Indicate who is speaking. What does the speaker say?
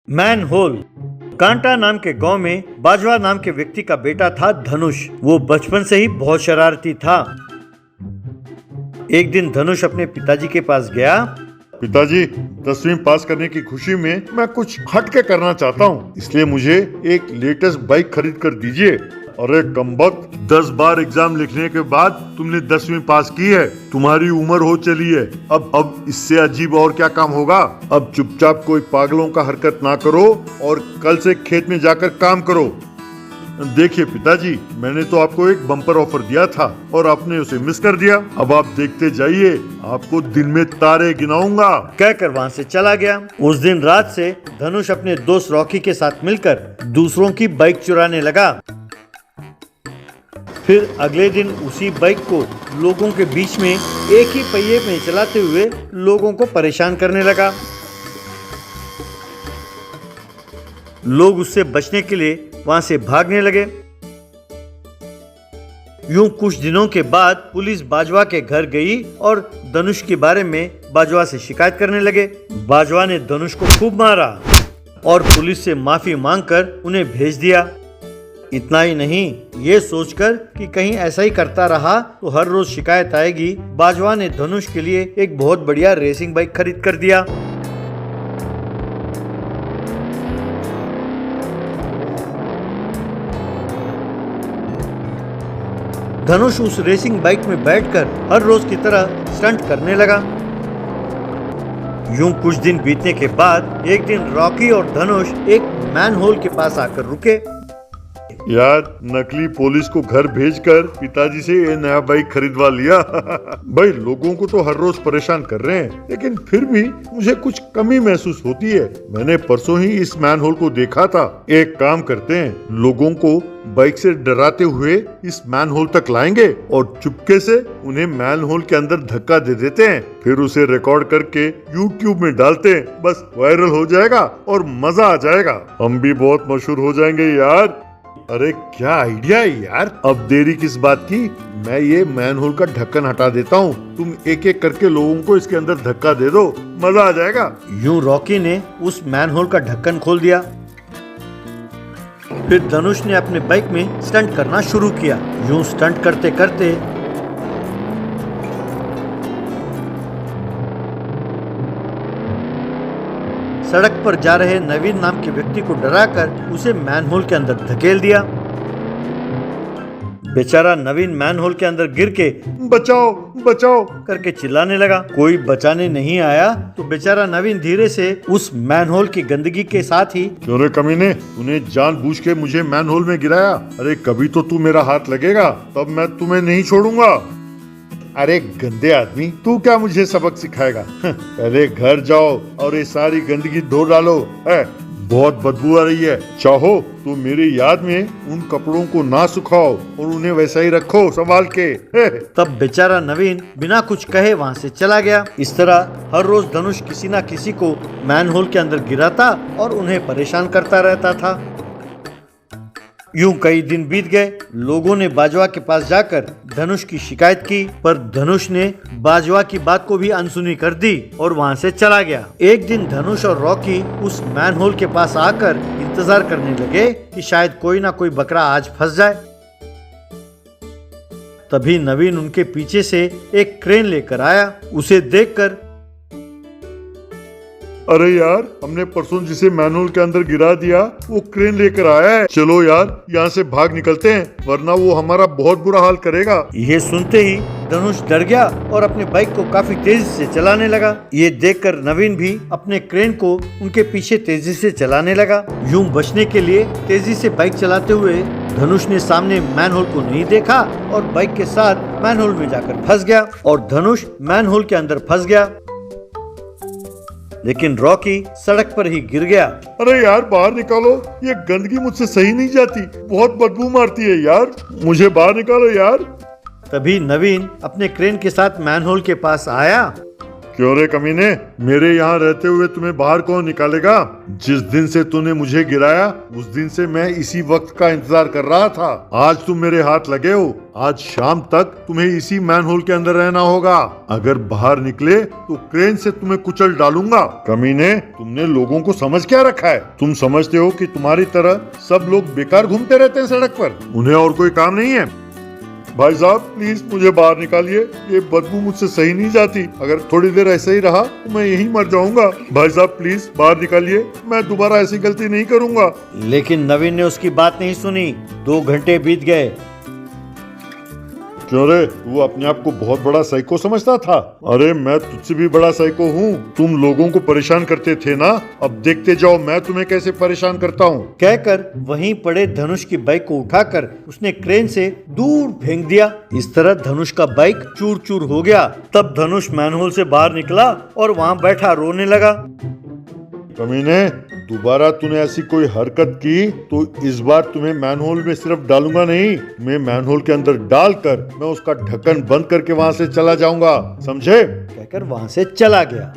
Speaker 1: Man whole. कांटा नाम के गांव में बाजवा नाम के व्यक्ति का बेटा था धनुष। वो बचपन से ही बहुत शरारती था। एक दिन धनुष अपने पिताजी के पास गया।
Speaker 2: पिताजी, 10वीं पास करने की खुशी में मैं कुछ हट के करना चाहता हूँ, इसलिए मुझे एक लेटेस्ट बाइक खरीद कर दीजिए। अरे कमबख्त, 10 बार एग्जाम लिखने के बाद तुमने 10वीं पास की है। तुम्हारी उम्र हो चली है। अब इससे अजीब और क्या काम होगा। अब चुपचाप कोई पागलों का हरकत ना करो और कल से खेत में जाकर काम करो। देखिए पिताजी, मैंने तो आपको एक बम्पर ऑफर दिया था और आपने उसे मिस कर दिया। अब आप देखते जाइए, आपको दिन में तारे गिनाऊंगा।
Speaker 1: कहकर वहाँ से चला गया। उस दिन रात से धनुष अपने दोस्त रॉकी के साथ मिलकर दूसरों की बाइक चुराने लगा। फिर अगले दिन उसी बाइक को लोगों के बीच में एक ही पहिए में चलाते हुए लोगों को परेशान करने लगा। लोग उससे बचने के लिए वहां से भागने लगे। यूं कुछ दिनों के बाद पुलिस बाजवा के घर गई और धनुष के बारे में बाजवा से शिकायत करने लगे। बाजवा ने धनुष को खूब मारा और पुलिस से माफी मांगकर उन्हें भेज दिया। इतना ही नहीं, ये सोचकर कि कहीं ऐसा ही करता रहा तो हर रोज शिकायत आएगी, बाजवा ने धनुष के लिए एक बहुत बढ़िया रेसिंग बाइक खरीद कर दिया। धनुष उस रेसिंग बाइक में बैठकर हर रोज की तरह स्टंट करने लगा। यूं कुछ दिन बीतने के बाद एक दिन रॉकी और धनुष एक मैन होल के पास आकर रुके।
Speaker 2: यार, नकली पुलिस को घर भेजकर पिताजी से ये नया बाइक खरीदवा लिया। भाई, लोगों को तो हर रोज परेशान कर रहे हैं, लेकिन फिर भी मुझे कुछ कमी महसूस होती है। मैंने परसों ही इस मैन होल को देखा था। एक काम करते हैं, लोगों को बाइक से डराते हुए इस मैन होल तक लाएंगे और चुपके से उन्हें मैन होल के अंदर धक्का दे देते हैं। फिर उसे रिकॉर्ड करके YouTube में डालते हैं। बस वायरल हो जाएगा और मजा आ जाएगा। हम भी बहुत मशहूर हो जाएंगे यार। अरे क्या आइडिया है यार। अब देरी किस बात की, मैं ये मैन होल का ढक्कन हटा देता हूँ। तुम एक एक करके लोगों को इसके अंदर धक्का दे दो, मजा आ जाएगा।
Speaker 1: यूं रॉकी ने उस मैन होल का ढक्कन खोल दिया। फिर धनुष ने अपने बाइक में स्टंट करना शुरू किया। यूं स्टंट करते करते सड़क पर जा रहे नवीन नाम के व्यक्ति को डराकर उसे मैन होल के अंदर धकेल दिया। बेचारा नवीन मैन होल के अंदर गिर के
Speaker 2: बचाओ बचाओ
Speaker 1: करके चिल्लाने लगा। कोई बचाने नहीं आया तो बेचारा नवीन धीरे से उस मैन होल की गंदगी के साथ ही,
Speaker 2: क्यों रे कमीने, तूने जानबूझ के मुझे मैन होल में गिराया। अरे कभी तो तू मेरा हाथ लगेगा, तब मैं तुम्हें नहीं छोड़ूंगा। अरे गंदे आदमी, तू क्या मुझे सबक सिखाएगा। पहले घर जाओ और ये सारी गंदगी धो डालो। बहुत बदबू आ रही है। चाहो तो मेरी याद में उन कपड़ों को ना सुखाओ और उन्हें वैसा ही रखो संभाल के।
Speaker 1: तब बेचारा नवीन बिना कुछ कहे वहाँ से चला गया। इस तरह हर रोज धनुष किसी न किसी को मैन होल के अंदर गिराता और उन्हें परेशान करता रहता था। यूं कई दिन बीत गए। लोगों ने बाजवा के पास जाकर धनुष की शिकायत की, पर धनुष ने बाजवा की बात को भी अनसुनी कर दी और वहां से चला गया। एक दिन धनुष और रॉकी उस मैन होल के पास आकर इंतजार करने लगे कि शायद कोई ना कोई बकरा आज फंस जाए। तभी नवीन उनके पीछे से एक क्रेन लेकर आया। उसे देखकर,
Speaker 2: अरे यार, हमने परसों जिसे मैन होल के अंदर गिरा दिया वो क्रेन लेकर आया है। चलो यार, यहाँ से भाग निकलते हैं, वरना वो हमारा बहुत बुरा हाल करेगा।
Speaker 1: ये सुनते ही धनुष डर गया और अपने बाइक को काफी तेजी से चलाने लगा। ये देखकर नवीन भी अपने क्रेन को उनके पीछे तेजी से चलाने लगा। यूं बचने के लिए तेजी से बाइक चलाते हुए धनुष ने सामने मैन होल को नहीं देखा और बाइक के साथ मैन होल में जाकर फंस गया और धनुष मैन होल के अंदर फंस गया। लेकिन रॉकी सड़क पर ही गिर गया।
Speaker 2: अरे यार, बाहर निकालो, ये गंदगी मुझसे सही नहीं जाती, बहुत बदबू मारती है यार, मुझे बाहर निकालो यार।
Speaker 1: तभी नवीन अपने क्रेन के साथ मैन होल के पास आया
Speaker 2: क्यों रे कमीने, मेरे यहाँ रहते हुए तुम्हें बाहर कौन निकालेगा? जिस दिन से तूने मुझे गिराया उस दिन से मैं इसी वक्त का इंतजार कर रहा था। आज तुम मेरे हाथ लगे हो, आज शाम तक तुम्हें इसी मैनहोल के अंदर रहना होगा। अगर बाहर निकले तो क्रेन से तुम्हें कुचल डालूंगा। कमीने, तुमने लोगों को समझ क्या रखा है? तुम समझते हो कि तुम्हारी तरह सब लोग बेकार घूमते रहते हैं सड़क पर, उन्हें और कोई काम नहीं है? भाई साहब प्लीज मुझे बाहर निकालिए, ये बदबू मुझसे सही नहीं जाती। अगर थोड़ी देर ऐसे ही रहा तो मैं यहीं मर जाऊंगा। भाई साहब प्लीज बाहर निकालिए, मैं दोबारा ऐसी गलती नहीं करूंगा।
Speaker 1: लेकिन नवीन ने उसकी बात नहीं सुनी। 2 घंटे बीत गए।
Speaker 2: क्यों रे, तू अपने आप को बहुत बड़ा साइको समझता था? अरे मैं तुझसे भी बड़ा साइको हूँ। तुम लोगों को परेशान करते थे ना, अब देखते जाओ मैं तुम्हें कैसे परेशान करता हूँ।
Speaker 1: कहकर वहीं पड़े धनुष की बाइक को उठाकर उसने क्रेन से दूर फेंक दिया। इस तरह धनुष का बाइक चूर चूर हो गया। तब धनुष मैनहोल से बाहर निकला और वहाँ बैठा रोने लगा।
Speaker 2: कमीने, दोबारा तूने ऐसी कोई हरकत की तो इस बार तुम्हें मैनहोल में सिर्फ डालूंगा नहीं, मैं मैनहोल के अंदर डालकर मैं उसका ढक्कन बंद करके वहाँ से चला जाऊंगा, समझे?
Speaker 1: कहकर वहाँ से चला गया।